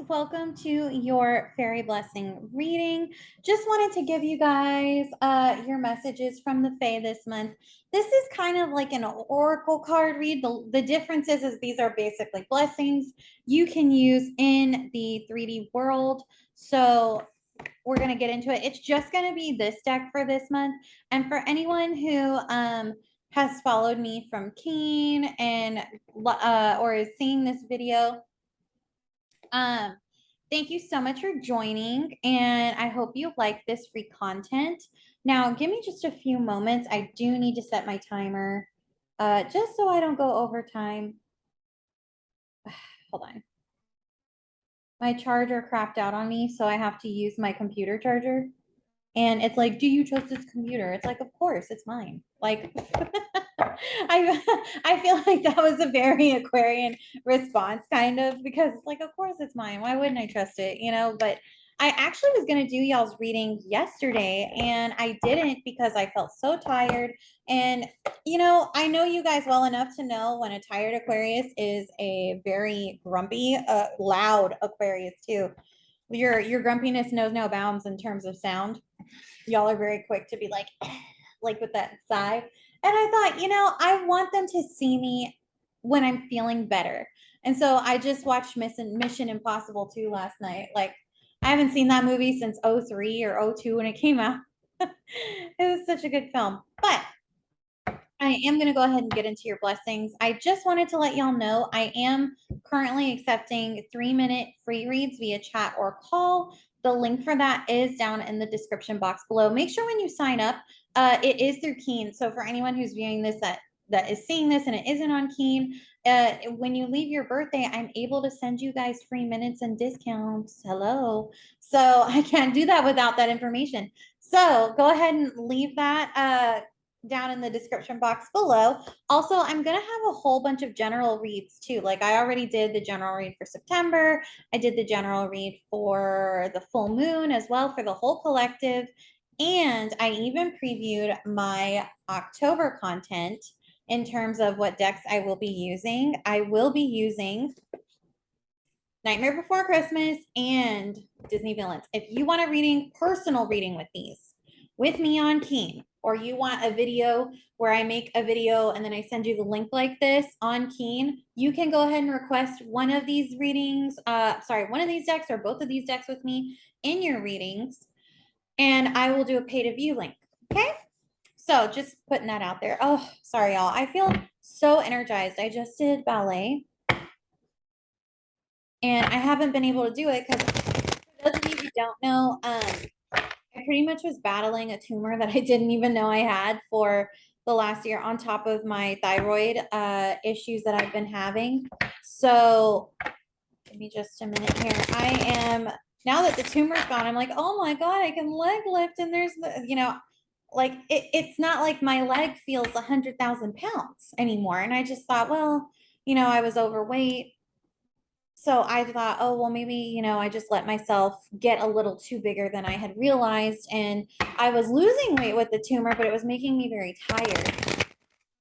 welcome to your fairy blessing reading. Just wanted to give you guys your messages from the Fae this month. This is kind of like an oracle card read. The difference is these are basically blessings you can use in the 3D world. So we're going to get into it. It's just going to be this deck for this month. And for anyone who has followed me from Keen and or is seeing this video, thank you so much for joining, and I hope you like this free content. Now, give me just a few moments. I do need to set my timer, just so I don't go over time. Hold on. My charger crapped out on me, so I have to use my computer charger. And it's like, do you trust this computer? It's like, of course, it's mine. Like, I feel like that was a very Aquarian response, kind of, because it's like, of course it's mine. Why wouldn't I trust it? You know, but I actually was going to do y'all's reading yesterday and I didn't because I felt so tired. And, you know you guys well enough to know when a tired Aquarius is a very grumpy, loud Aquarius too. Your grumpiness knows no bounds in terms of sound. Y'all are very quick to be like, like with that sigh. And I thought, I want them to see me when I'm feeling better. And so I just watched Mission Impossible 2 last night. Like, I haven't seen that movie since 03 or 02 when it came out. It was such a good film. But I am going to go ahead and get into your blessings. I just wanted to let y'all know I am currently accepting 3-minute free reads via chat or call. The link for that is down in the description box below. Make sure when you sign up, it is through Keen. So for anyone who's viewing this that is seeing this and it isn't on Keen, when you leave your birthday, I'm able to send you guys free minutes and discounts. Hello. So I can't do that without that information. So go ahead and leave that down in the description box below. Also, I'm going to have a whole bunch of general reads too. Like I already did the general read for September. I did the general read for the full moon as well for the whole collective. And I even previewed my October content in terms of what decks I will be using. I will be using Nightmare Before Christmas and Disney Villains. If you want a personal reading with these, with me on Keen, or you want a video where I make a video and then I send you the link like this on Keen, you can go ahead and request one of these readings, one of these decks or both of these decks with me in your readings, and I will do a pay to view link. Okay. So just putting that out there. Oh, sorry, y'all. I feel so energized. I just did ballet and I haven't been able to do it because for those of you who don't know, I pretty much was battling a tumor that I didn't even know I had for the last year on top of my thyroid issues that I've been having. So give me just a minute here. I am, now that the tumor's gone, I'm like, oh my God, I can leg lift. And there's the, like it's not like my leg feels 100,000 pounds anymore. And I just thought, well, I was overweight. So I thought, oh, well, maybe, I just let myself get a little too bigger than I had realized. And I was losing weight with the tumor, but it was making me very tired.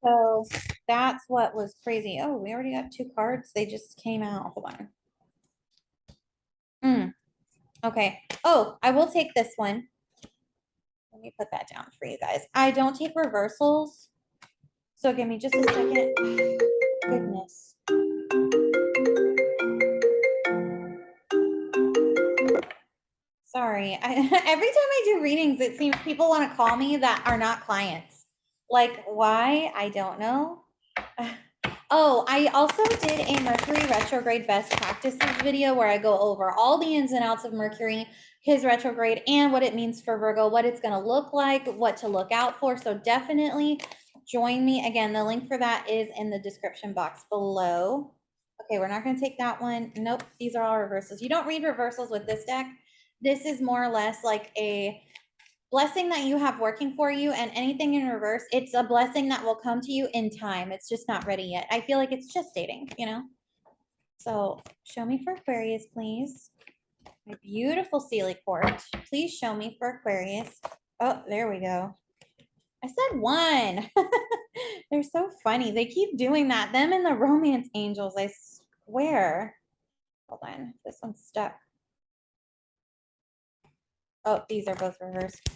So that's what was crazy. Oh, we already got 2 cards. They just came out. Hold on. Okay. Oh, I will take this one. Let me put that down for you guys. I don't take reversals. So give me just a second. Goodness. Sorry. Every time I do readings, it seems people want to call me that are not clients. Like, why? I don't know. Oh, I also did a Mercury retrograde best practices video where I go over all the ins and outs of Mercury, his retrograde, and what it means for Virgo, what it's going to look like, what to look out for. So definitely join me. Again, the link for that is in the description box below. Okay, we're not going to take that one. Nope, these are all reversals. You don't read reversals with this deck. This is more or less like a blessing that you have working for you, and anything in reverse, it's a blessing that will come to you in time. It's just not ready yet. I feel like it's just dating, So show me for Aquarius, please. My beautiful Sealy Court. Please show me for Aquarius. Oh, there we go. I said 1. They're so funny. They keep doing that. Them and the romance angels, I swear. hold on, this one's stuck. Oh, these are both reversed.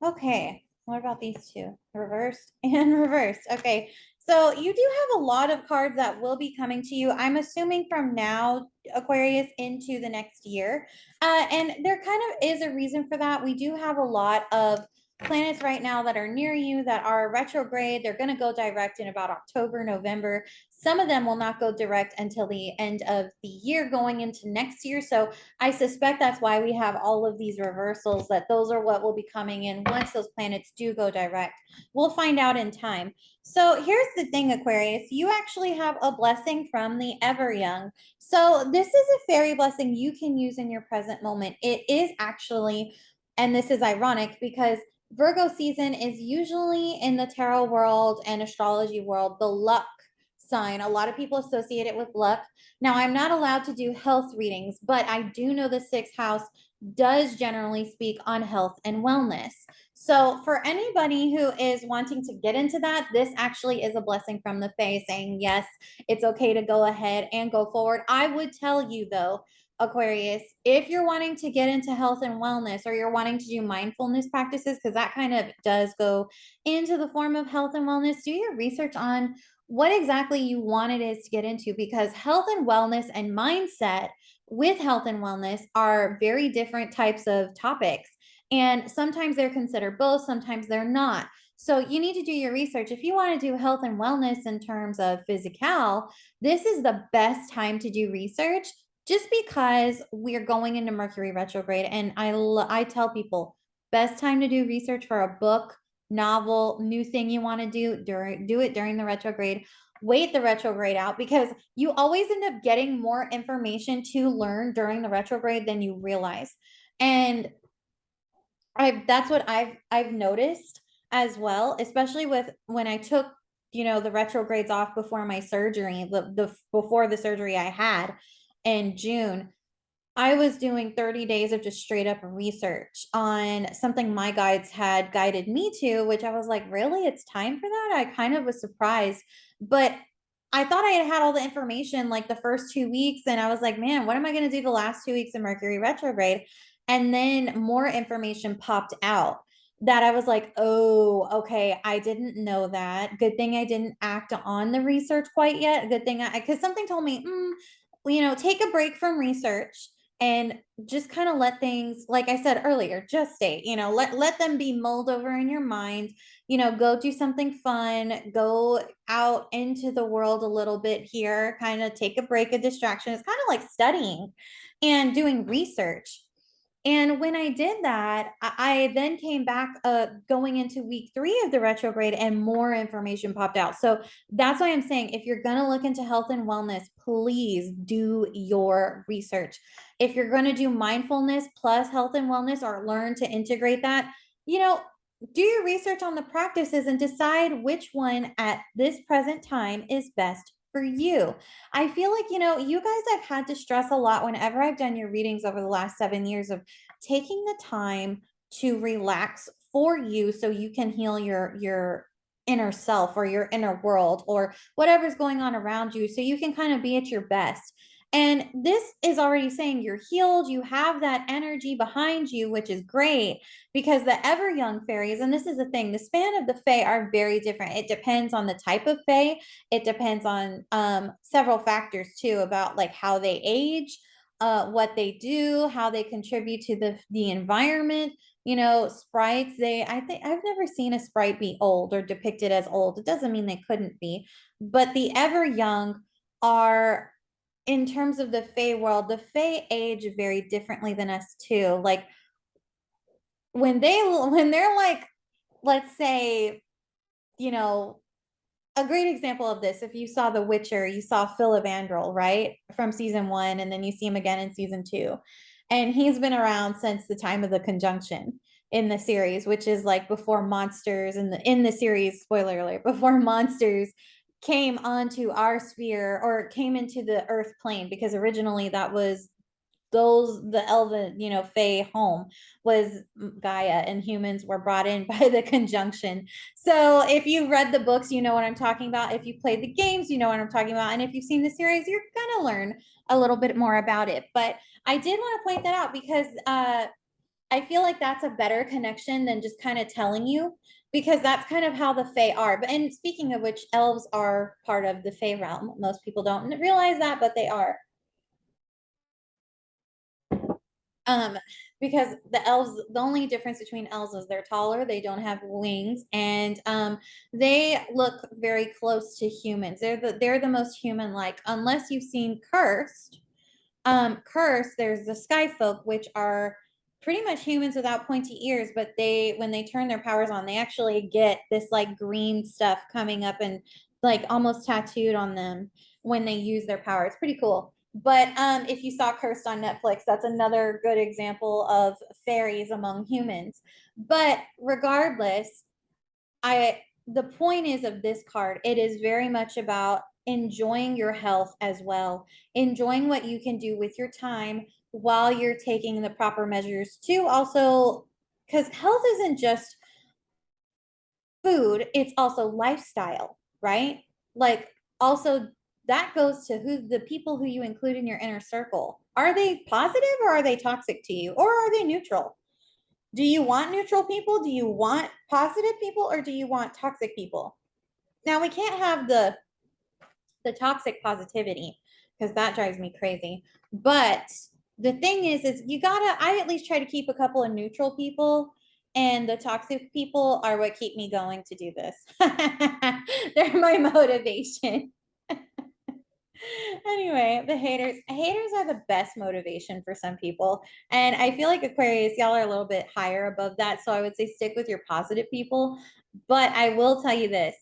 Okay, what about these two? Reversed and reversed. Okay, so you do have a lot of cards that will be coming to you. I'm assuming from now, Aquarius, into the next year. And there kind of is a reason for that. We do have a lot of planets right now that are near you that are retrograde. They're going to go direct in about October, November. Some of them will not go direct until the end of the year going into next year. So I suspect that's why we have all of these reversals, that those are what will be coming in once those planets do go direct. We'll find out in time. So here's the thing, Aquarius, you actually have a blessing from the ever young. So this is a fairy blessing you can use in your present moment. It is actually, and this is ironic because Virgo season is usually in the tarot world and astrology world, the luck sign. A lot of people associate it with luck. Now, I'm not allowed to do health readings, but I do know the sixth house does generally speak on health and wellness. So, for anybody who is wanting to get into that, this actually is a blessing from the Fae saying, yes, it's okay to go ahead and go forward. I would tell you, though, Aquarius, if you're wanting to get into health and wellness or you're wanting to do mindfulness practices, because that kind of does go into the form of health and wellness, do your research on what exactly you want it is to get into, because health and wellness and mindset with health and wellness are very different types of topics. And sometimes they're considered both, sometimes they're not. So you need to do your research. If you want to do health and wellness in terms of physical, this is the best time to do research just because we're going into Mercury retrograde. And I tell people, best time to do research for a book, novel, new thing you want to do it during the retrograde. Wait the retrograde out, because you always end up getting more information to learn during the retrograde than you realize. And that's what I've noticed as well, especially with when I took, the retrogrades off before my surgery, the before the surgery I had in June. I was doing 30 days of just straight up research on something my guides had guided me to, which I was like, really? It's time for that? I kind of was surprised, but I thought I had had all the information like the first 2 weeks. And I was like, man, what am I going to do the last 2 weeks of Mercury retrograde? And then more information popped out that I was like, oh, okay, I didn't know that. Good thing I didn't act on the research quite yet. Good thing because something told me, take a break from research and just kind of let things, like I said earlier, just stay, let them be mulled over in your mind, go do something fun, go out into the world a little bit here, kind of take a break, a distraction. It's kind of like studying and doing research. And when I did that, I then came back going into week 3 of the retrograde and more information popped out. So that's why I'm saying, if you're going to look into health and wellness, please do your research. If you're going to do mindfulness plus health and wellness or learn to integrate that, do your research on the practices and decide which one at this present time is best for you. I feel like, you guys, I've had to stress a lot whenever I've done your readings over the last 7 years of taking the time to relax for you so you can heal your inner self or your inner world or whatever's going on around you so you can kind of be at your best. And this is already saying you're healed, you have that energy behind you, which is great, because the ever young fairies, and this is the thing, the span of the fae are very different. It depends on the type of fae. It depends on several factors too, about like how they age, what they do, how they contribute to the environment. Sprites, I think I've never seen a sprite be old or depicted as old. It doesn't mean they couldn't be, but the ever young are, in terms of the fae world, the fae age very differently than us too. Like when they're like, let's say, you know, a great example of this, if you saw The Witcher, you saw Philibandrel, right? From season 1, and then you see him again in season 2. And he's been around since the time of the conjunction in the series, which is like before monsters in the series, spoiler alert, before monsters came onto our sphere or came into the earth plane, because originally that was the elven, fae home was Gaia, and humans were brought in by the conjunction. So if you read the books, you know what I'm talking about. If you played the games, you know what I'm talking about. And if you've seen the series, you're gonna learn a little bit more about it. But I did want to point that out because I feel like that's a better connection than just kind of telling you, because that's kind of how the Fae are. But and speaking of which, elves are part of the Fae realm. Most people don't realize that, but they are. Um, because the elves, the only difference between elves is they're taller, they don't have wings, and they look very close to humans. They're the most human-like, unless you've seen Cursed. Curse, there's the sky folk, which are pretty much humans without pointy ears, but they when they turn their powers on, they actually get this like green stuff coming up and like almost tattooed on them when they use their power. It's pretty cool. But if you saw Cursed on Netflix, that's another good example of fairies among humans. But regardless, I the point is of this card, it is very much about enjoying your health as well, enjoying what you can do with your time while you're taking the proper measures to also, because health isn't just food, it's also lifestyle, right? Like, also, that goes to who the people who you include in your inner circle. Are they positive or are they toxic to you, or are they neutral? Do you want neutral people? Do you want positive people, or do you want toxic people? Now we can't have the toxic positivity, because that drives me crazy. But the thing is you gotta, I at least try to keep a couple of neutral people, and the toxic people are what keep me going to do this. They're my motivation. Anyway, the haters are the best motivation for some people. And I feel like Aquarius, y'all are a little bit higher above that. So I would say stick with your positive people. But I will tell you this,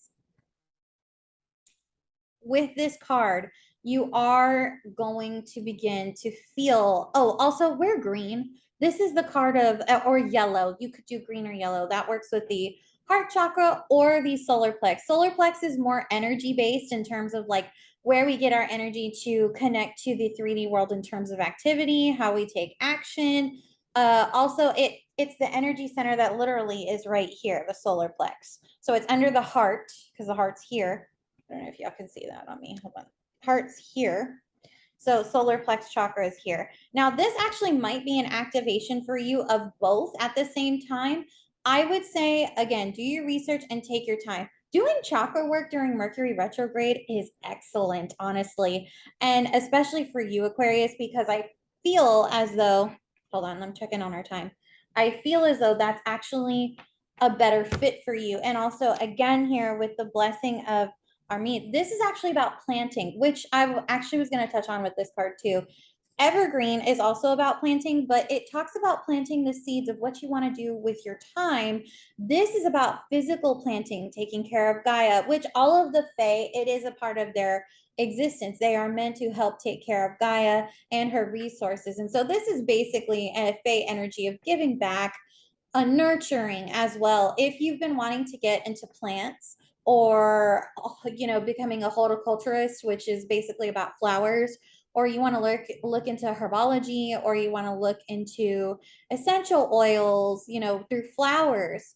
with this card, you are going to begin to feel, oh, also wear green. This is the card of, or yellow. You could do green or yellow. That works with the heart chakra or the solar plex. Solar plex is more energy based in terms of like where we get our energy to connect to the 3D world in terms of activity, how we take action. Also, it's the energy center that literally is right here, the solar plex. So it's under the heart, because the heart's here. I don't know if y'all can see that on me. Hold on. Heart's here. So solar plex chakra is here. Now, this actually might be an activation for you of both at the same time. I would say, again, do your research and take your time. Doing chakra work during Mercury retrograde is excellent, honestly. And especially for you, Aquarius, because I feel as though, hold on, I'm checking on our time. I feel as though that's actually a better fit for you. And also, again, here with the blessing of our meat, this is actually about planting, which I actually was going to touch on with this card too. Evergreen is also about planting, but it talks about planting the seeds of what you want to do with your time. This is about physical planting, taking care of Gaia, which all of the Fae, it is a part of their existence. They are meant to help take care of Gaia and her resources. And so this is basically a Fae energy of giving back, a nurturing as well. If you've been wanting to get into plants, or becoming a horticulturist, which is basically about flowers, or you want to look into herbology, or you want to look into essential oils, through flowers,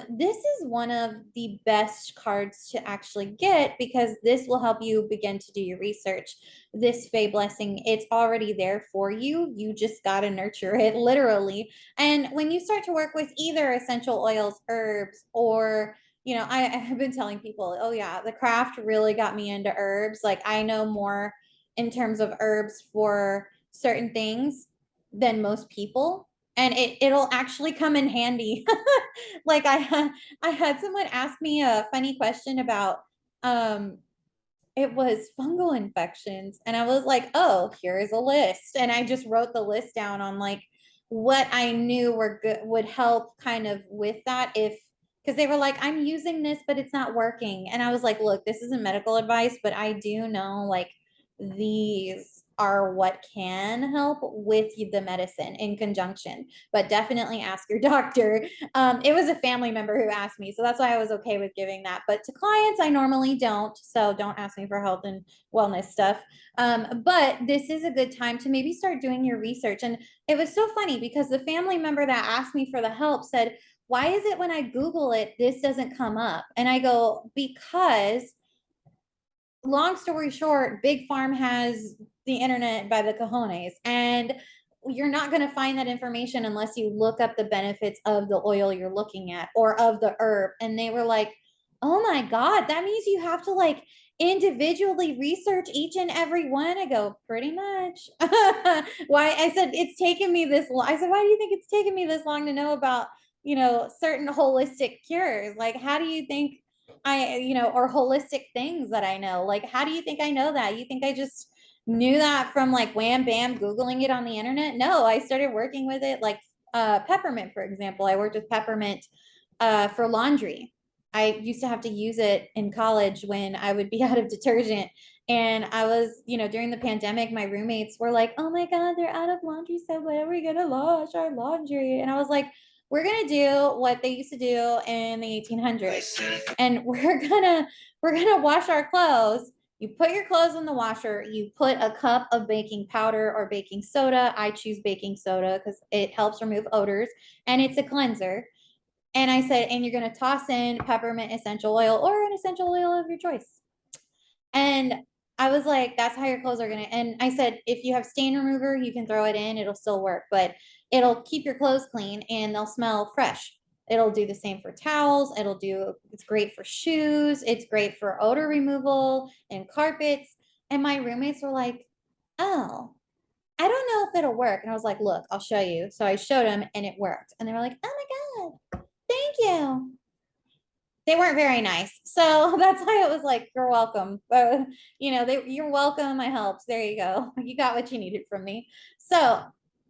this is one of the best cards to actually get, because this will help you begin to do your research. This Fae blessing, it's already there for you. You just got to nurture it, literally. And when you start to work with either essential oils, herbs, or I have been telling people, oh yeah, the craft really got me into herbs. Like, I know more in terms of herbs for certain things than most people. And it'll actually come in handy. Like, I had someone ask me a funny question about it was fungal infections. And I was like, oh, here's a list. And I just wrote the list down on like what I knew were good, would help kind of with that, if, because they were like, I'm using this, but it's not working. And I was like, look, this isn't medical advice, but I do know like these are what can help with the medicine in conjunction, but definitely ask your doctor. It was a family member who asked me, so that's why I was okay with giving that. But to clients, I normally don't, so don't ask me for health and wellness stuff. But this is a good time to maybe start doing your research. And it was so funny because the family member that asked me for the help said, why is it when I Google it, this doesn't come up? And I go, because long story short, Big Farm has the internet by the cojones. And you're not going to find that information unless you look up the benefits of the oil you're looking at or of the herb. And they were like, oh my God, that means you have to like individually research each and every one. I go, pretty much. Why? I said, it's taken me this long. I said, why do you think it's taken me this long to know about, certain holistic cures? Like, how do you think or holistic things that I know? Like, how do you think I know that? You think I just knew that from like wham bam Googling it on the internet? No, I started working with it like peppermint, for example. I worked with peppermint for laundry. I used to have to use it in college when I would be out of detergent. And I was, during the pandemic, my roommates were like, oh my God, they're out of laundry. So when are we going to wash our laundry? And I was like, we're going to do what they used to do in the 1800s. And we're going to wash our clothes. You put your clothes in the washer, you put a cup of baking powder or baking soda. I choose baking soda because it helps remove odors and it's a cleanser. And I said, and you're going to toss in peppermint essential oil or an essential oil of your choice. And I was like, that's how your clothes are going to. And I said, if you have stain remover, you can throw it in, it'll still work, but it'll keep your clothes clean and they'll smell fresh. It'll do the same for towels. It's great for shoes. It's great for odor removal and carpets. And my roommates were like, oh, I don't know if it'll work. And I was like, look, I'll show you. So I showed them and it worked. And they were like, oh my God, thank you. They weren't very nice. So that's why it was like, you're welcome. You're welcome. I helped. There you go. You got what you needed from me. So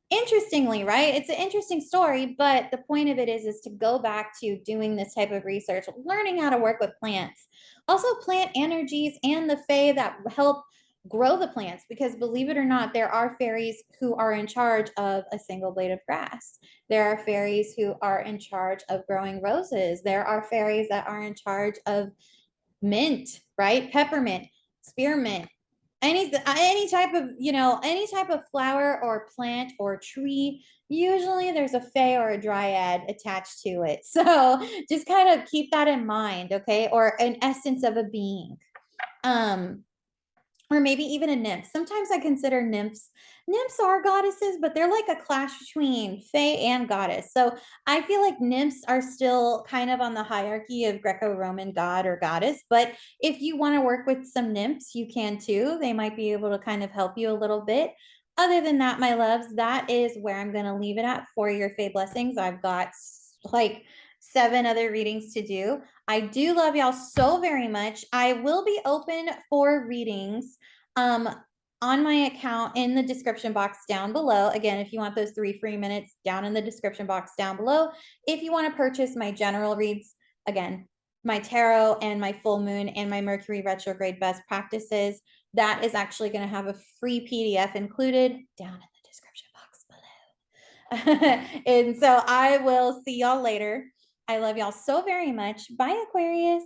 interestingly, right? It's an interesting story, but the point of it is to go back to doing this type of research, learning how to work with plants, also plant energies and the fae that help grow the plants, because believe it or not, there are fairies who are in charge of a single blade of grass. There are fairies who are in charge of growing roses. There are fairies that are in charge of mint, right? Peppermint, spearmint, any type of any type of flower or plant or tree. Usually there's a fae or a dryad attached to it. So just kind of keep that in mind, okay? Or an essence of a being. Or maybe even a nymph. Sometimes I consider nymphs are goddesses, but they're like a clash between fae and goddess. So I feel like nymphs are still kind of on the hierarchy of Greco-Roman god or goddess. But if you want to work with some nymphs, you can too. They might be able to kind of help you a little bit. Other than that, my loves, that is where I'm going to leave it at for your fae blessings. I've got like 7 other readings to do. I do love y'all so very much. I will be open for readings on my account in the description box down below. Again, if you want those 3 free minutes, down in the description box down below. If you want to purchase my general reads, again, my tarot and my full moon and my Mercury retrograde best practices, that is actually going to have a free PDF included down in the description box below. And so I will see y'all later. I love y'all so very much. Bye, Aquarius.